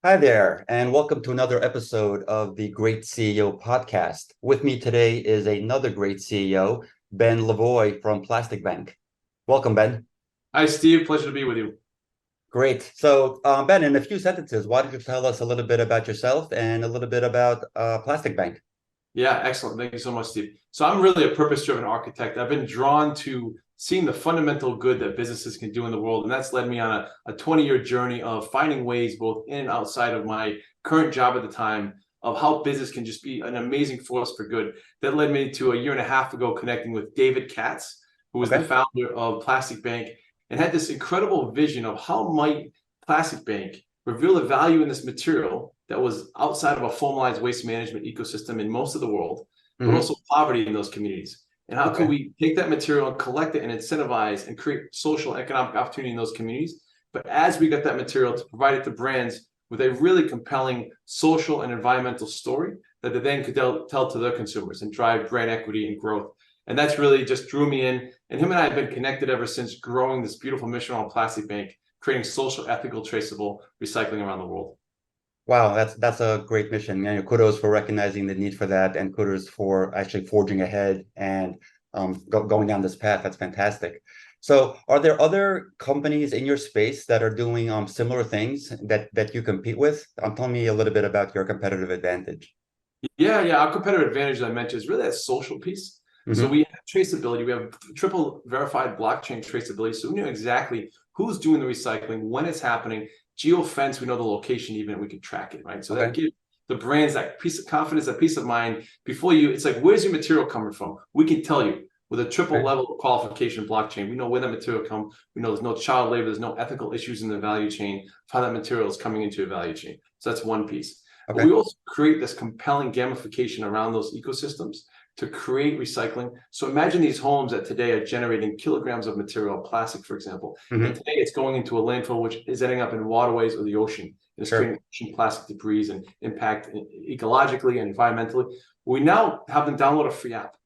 Hi there, and welcome to another episode of the Great CEO podcast. With me today is another great CEO, Ben Lavoie from Plastic Bank. Welcome, Ben. Hi, Steve. Pleasure to be with you. Great. So, Ben, in a few sentences, why don't you tell us a little bit about yourself and a little bit about Plastic Bank? Yeah, excellent. Thank you so much, Steve. So I'm really a purpose-driven architect. I've been drawn to seeing the fundamental good that businesses can do in the world. And that's led me on a 20-year journey of finding ways, both in and outside of my current job at the time, of how business can just be an amazing force for good. That led me to a year and a half ago connecting with David Katz, who was the Okay. founder of Plastic Bank, and had this incredible vision of how might Plastic Bank reveal the value in this material that was outside of a formalized waste management ecosystem in most of the world, but Hmm. also poverty in those communities. And how could Okay. we take that material and collect it and incentivize and create social and economic opportunity in those communities? But as we get that material to provide it to brands with a really compelling social and environmental story that they then could tell to their consumers and drive brand equity and growth. And that's really just drew me in. And him and I have been connected ever since, growing this beautiful mission on Plastic Bank, creating social, ethical, traceable recycling around the world. Wow, that's a great mission. And kudos for recognizing the need for that, and kudos for actually forging ahead and going down this path. That's fantastic. So, are there other companies in your space that are doing similar things that you compete with? Tell me a little bit about your competitive advantage. Yeah. Our competitive advantage, as I mentioned, is really that social piece. So Hmm. we have traceability. We have triple verified blockchain traceability. So we know exactly who's doing the recycling, when it's happening. Geofence, we know the location even, and we can track it, right? So that Okay. gives the brands that piece of confidence, that peace of mind. Before you, it's like, where's your material coming from? We can tell you with a triple Okay. level of qualification blockchain. We know where that material comes. We know there's no child labor, there's no ethical issues in the value chain, how that material is coming into a value chain. So that's one piece. But we Okay. also create this compelling gamification around those ecosystems to create recycling. So imagine these homes that today are generating kilograms of material, plastic, for example, and Hmm. today it's going into a landfill, which is ending up in waterways or the ocean. And it's Sure. creating ocean plastic debris and impact ecologically and environmentally. We now have them download a free app.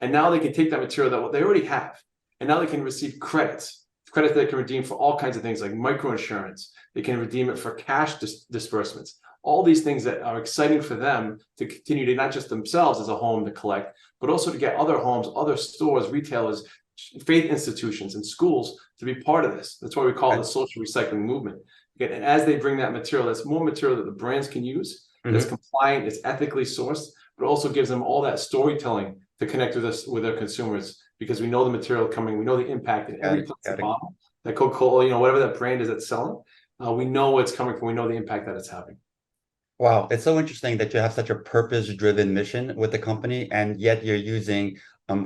And now they can take that material that they already have, and now they can receive credits they can redeem for all kinds of things like microinsurance. They can redeem it for cash disbursements. All these things that are exciting for them to continue to not just themselves as a home to collect, but also to get other homes, other stores, retailers, faith institutions, and schools to be part of this. That's why we call it the Okay. social recycling movement. Again, and as they bring that material, that's more material that the brands can use, that's Hmm. compliant, it's ethically sourced, but also gives them all that storytelling to connect with us, with their consumers, because we know the material coming, we know the impact in Got every it. plastic Got it. bottle that Coca-Cola, whatever that brand is that's selling. We know where it's coming from. We know the impact that it's having. Wow, it's so interesting that you have such a purpose-driven mission with the company, and yet you're using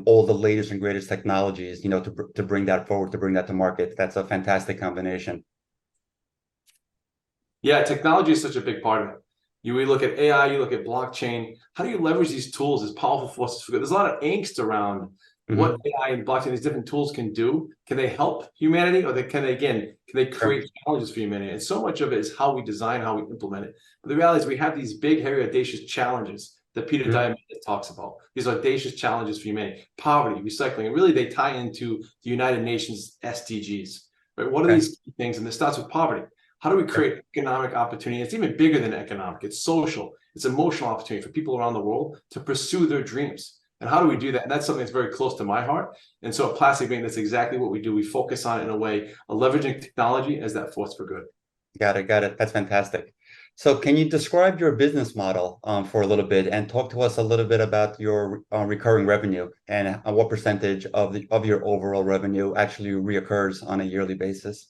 all the latest and greatest technologies, to bring that forward, to bring that to market. That's a fantastic combination. Yeah, technology is such a big part of it. We look at AI, you look at blockchain. How do you leverage these tools as powerful forces for good? There's a lot of angst around what Hmm. AI and blockchain, these different tools can do. Can they help humanity, or can they Sure. create challenges for humanity? And so much of it is how we design, how we implement it. But the reality is we have these big, hairy, audacious challenges that Peter Hmm. Diamandis talks about. These audacious challenges for humanity: poverty, recycling, and really they tie into the United Nations SDGs. Right? What are Okay. these things? And it starts with poverty. How do we Sure. create economic opportunity? It's even bigger than economic. It's social. It's emotional opportunity for people around the world to pursue their dreams. And how do we do that? And that's something that's very close to my heart. And so at Plastic Bank, that's exactly what we do. We focus on it in a way of leveraging technology as that force for good. Got it. Got it. That's fantastic. So, can you describe your business model for a little bit and talk to us a little bit about your recurring revenue and what percentage of your overall revenue actually reoccurs on a yearly basis?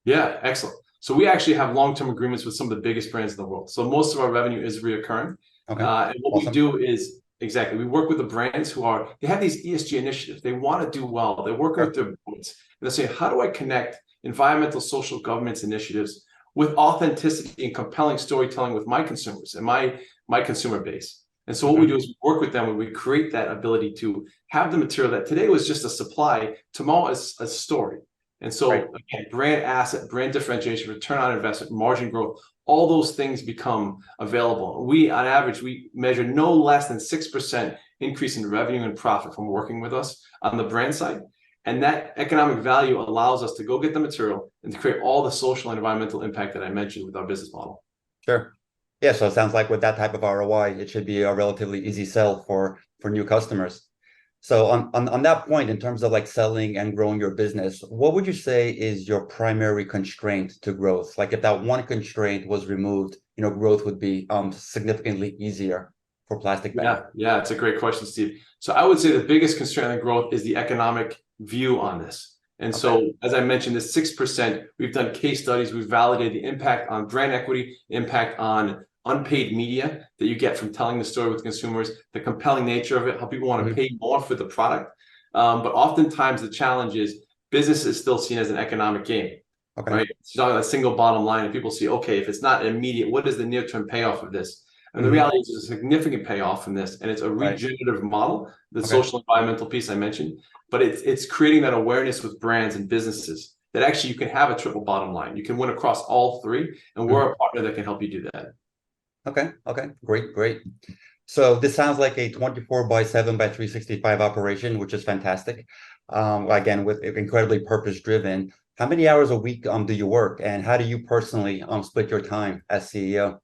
Yeah, excellent. So we actually have long-term agreements with some of the biggest brands in the world. So most of our revenue is reoccurring. Okay. And what we Awesome. do is exactly, we work with the brands they have these ESG initiatives. They want to do well. They're working with Sure. their boards. And they're saying, how do I connect environmental, social governance initiatives with authenticity and compelling storytelling with my consumers and my consumer base? And so what we Hmm. do is we work with them and we create that ability to have the material that today was just a supply, tomorrow is a story. And Right. so again, brand asset, brand differentiation, return on investment, margin growth, all those things become available. We, on average, we measure no less than 6% increase in revenue and profit from working with us on the brand side. And that economic value allows us to go get the material and to create all the social and environmental impact that I mentioned with our business model. Sure. Yeah, so it sounds like with that type of ROI, it should be a relatively easy sell for new customers. So on that point, in terms of like selling and growing your business, what would you say is your primary constraint to growth? Like if that one constraint was removed, growth would be significantly easier for Plastic Bang. Yeah, it's a great question, Steve. So I would say the biggest constraint on growth is the economic view on this. And Okay. so, as I mentioned, the 6%, we've done case studies, we've validated the impact on brand equity, impact on unpaid media that you get from telling the story with consumers, the compelling nature of it, how people want to Hmm. pay more for the product. But oftentimes the challenge is business is still seen as an economic game, Okay. right? It's not a single bottom line, and people see, okay, if it's not immediate, what is the near-term payoff of this? And the Hmm. reality is there's a significant payoff from this, and it's a Right. regenerative model, the Okay. social environmental piece I mentioned, but it's creating that awareness with brands and businesses that actually you can have a triple bottom line. You can win across all three, and we're Mhm. a partner that can help you do that. Okay. Okay. Great. Great. So this sounds like a 24 by 7 by 365 operation, which is fantastic. Again, with incredibly purpose driven. How many hours a week do you work, and how do you personally split your time as CEO?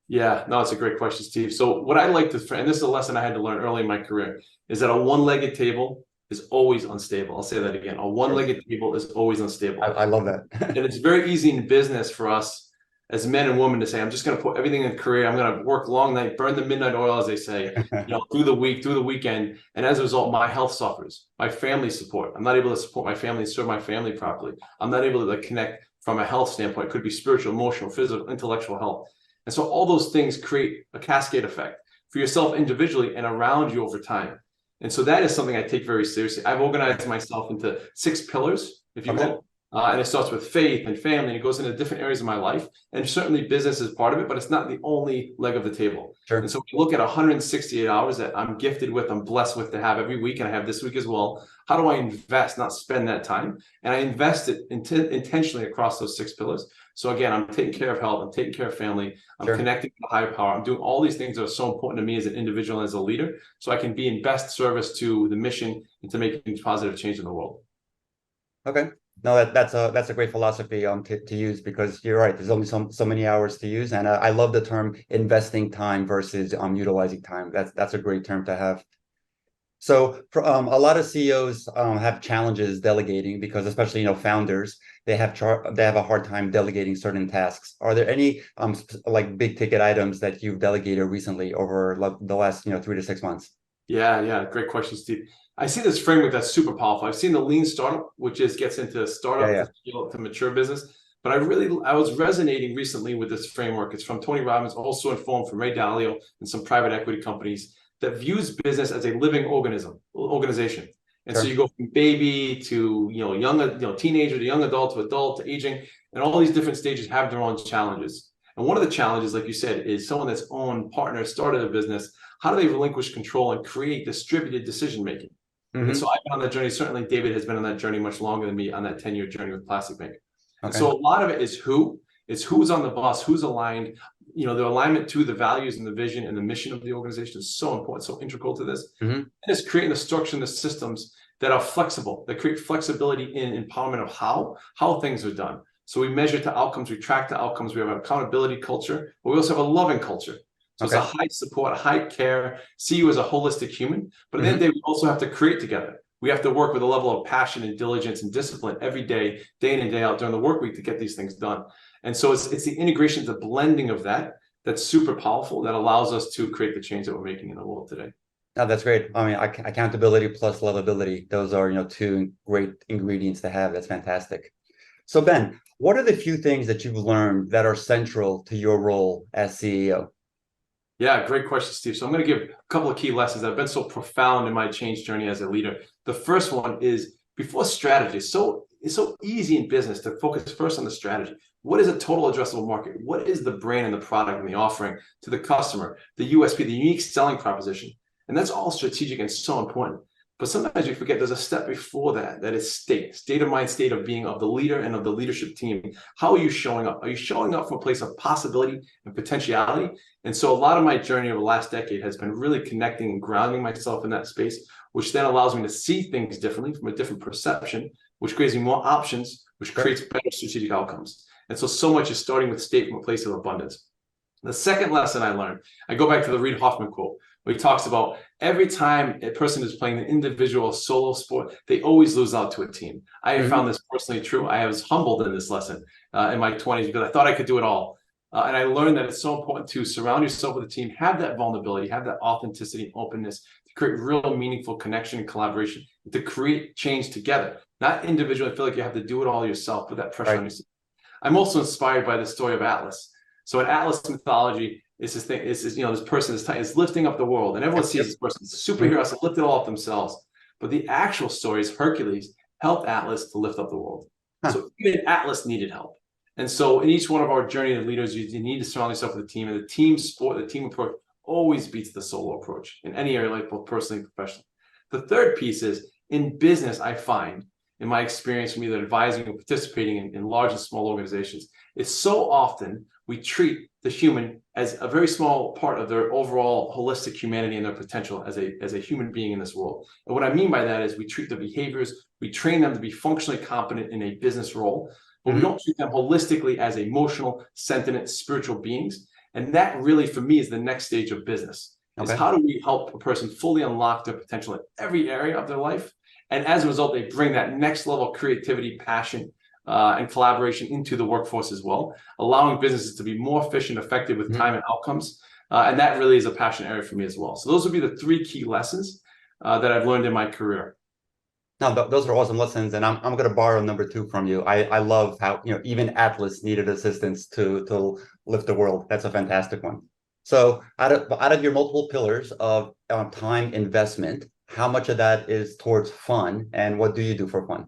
Yeah, no, it's a great question, Steve. So what I like to, and this is a lesson I had to learn early in my career, is that a one-legged table is always unstable. I'll say that again. A Sure. one-legged table is always unstable. I love that. And it's very easy in business for us as men and women to say, I'm just going to put everything in career. I'm going to work long night, burn the midnight oil, as they say, through the week, through the weekend. And as a result, my health suffers. My family support. I'm not able to support my family and serve my family properly. I'm not able to connect from a health standpoint. It could be spiritual, emotional, physical, intellectual health. And so all those things create a cascade effect for yourself individually and around you over time. And so that is something I take very seriously. I've organized myself into 6 pillars, if you Okay. will. And it starts with faith and family, and it goes into different areas of my life. And certainly business is part of it, but it's not the only leg of the table. And Sure. so we look at 168 hours that I'm gifted with, I'm blessed with to have every week, and I have this week as well. How do I invest, not spend that time? And I invest it intentionally across those 6 pillars. So again, I'm taking care of health, I'm taking care of family, I'm Sure. connecting to the higher power. I'm doing all these things that are so important to me as an individual and as a leader, so I can be in best service to the mission and to making positive change in the world. Okay. No, that's a great philosophy to use, because you're right. There's only so many hours to use, and I love the term investing time versus utilizing time. That's a great term to have. So for a lot of CEOs have challenges delegating, because especially founders, they have a hard time delegating certain tasks. Are there any like big ticket items that you've delegated recently over the last 3 to 6 months? Yeah, great question, Steve. I see this framework that's super powerful. I've seen the lean startup, which gets into Yeah, startup yeah, to scale to mature business. But I was resonating recently with this framework. It's from Tony Robbins, also informed from Ray Dalio and some private equity companies that views business as a living organization. And so sure. you go from baby to teenager to young adult to aging, and all these different stages have their own challenges. And one of the challenges, like you said, is someone that's owned partner started a business. How do they relinquish control and create distributed decision making? And Hmm. so I've been on that journey. Certainly, David has been on that journey much longer than me on that 10-year journey with Plastic Bank. And Okay. so a lot of it is it's who's on the bus, who's aligned. The alignment to the values and the vision and the mission of the organization is so important, so integral to this. Hmm. And it's creating the structure and the systems that are flexible, that create flexibility in empowerment of how things are done. So we measure to outcomes, we track to outcomes, we have an accountability culture, but we also have a loving culture. So it's a Okay. high support, high care, see you as a holistic human. But at the end of Hmm. the day, we also have to create together. We have to work with a level of passion and diligence and discipline every day, day in and day out during the work week to get these things done. And so it's the integration, the blending of that's super powerful, that allows us to create the change that we're making in the world today. No, that's great. I mean, accountability plus lovability, those are, two great ingredients to have. That's fantastic. So Ben, what are the few things that you've learned that are central to your role as CEO? Yeah, great question, Steve. So I'm going to give a couple of key lessons that have been so profound in my change journey as a leader. The first one is before strategy. It's so easy in business to focus first on the strategy. What is a total addressable market? What is the brand and the product and the offering to the customer, the USP, the unique selling proposition? And that's all strategic and so important. But sometimes we forget there's a step before that is state of mind, state of being of the leader and of the leadership team. How are you showing up? Are you showing up from a place of possibility and potentiality? And so a lot of my journey over the last decade has been really connecting and grounding myself in that space, which then allows me to see things differently from a different perception, which creates me more options, which Sure. creates better strategic outcomes. And so much is starting with state from a place of abundance. The second lesson I learned, I go back to the Reid Hoffman quote, where he talks about every time a person is playing an individual solo sport, they always lose out to a team. I have found this personally true. I was humbled in this lesson in my 20s because I thought I could do it all. And I learned that it's so important to surround yourself with a team, have that vulnerability, have that authenticity and openness to create real meaningful connection and collaboration, to create change together, not individually. I feel like you have to do it all yourself, put that pressure on yourself. I'm also inspired by the story of Atlas. So in Atlas mythology, it's this thing, it's this, this person is lifting up the world, and everyone sees this person. Superheroes to lift it all up themselves. But the actual story is Hercules helped Atlas to lift up the world. So even Atlas needed help. And so in each one of our journey as leaders, you need to surround yourself with a team. And the team sport, the team approach always beats the solo approach in any area, like both personally and professionally. The third piece is in business, I find, in my experience from either advising or participating in large and small organizations, is so often we treat the human as a very small part of their overall holistic humanity and their potential as a human being in this world. And what I mean by that is we treat their behaviors, we train them to be functionally competent in a business role, but we don't treat them holistically as emotional, sentient, spiritual beings. And that really, for me, is the next stage of business. Is how do we help a person fully unlock their potential in every area of their life? And as a result, they bring that next level of creativity, passion, and collaboration into the workforce as well, allowing businesses to be more efficient, effective with time and outcomes. And that really is a passion area for me as well. So those would be the three key lessons that I've learned in my career. No, those are awesome lessons, and I'm going to borrow number two from you. I love how even Atlas needed assistance to lift the world. That's a fantastic one. So out of your multiple pillars of time investment, how much of that is towards fun, and what do you do for fun?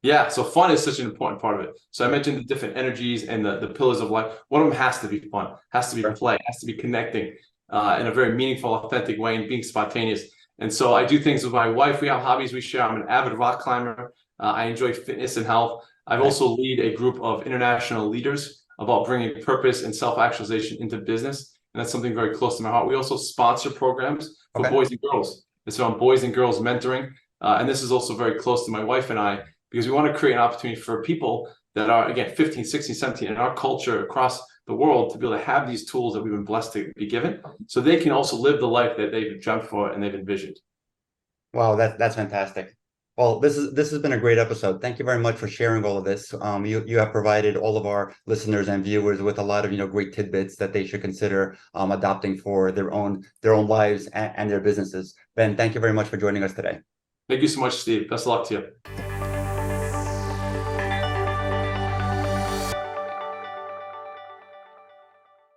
Yeah, so fun is such an important part of it. So I mentioned the different energies and the pillars of life. One of them has to be fun, has to be play, has to be connecting in a very meaningful, authentic way and being spontaneous. And so I do things with my wife. We have hobbies we share. I'm an avid rock climber. I enjoy fitness and health. I've also lead a group of international leaders about bringing purpose and self-actualization into business. And that's something very close to my heart. We also sponsor programs for boys and girls. It's on boys and girls mentoring. And this is also very close to my wife and I, because we want to create an opportunity for people that are, again, 15, 16, 17 in our culture across the world to be able to have these tools that we've been blessed to be given, so they can also live the life that they've dreamt for and they've envisioned. Wow, that's fantastic. Well, this has been a great episode. Thank you very much for sharing all of this. You have provided all of our listeners and viewers with a lot of great tidbits that they should consider adopting for their own lives and their businesses. Ben, thank you very much for joining us today. Thank you so much, Steve. Best of luck to you.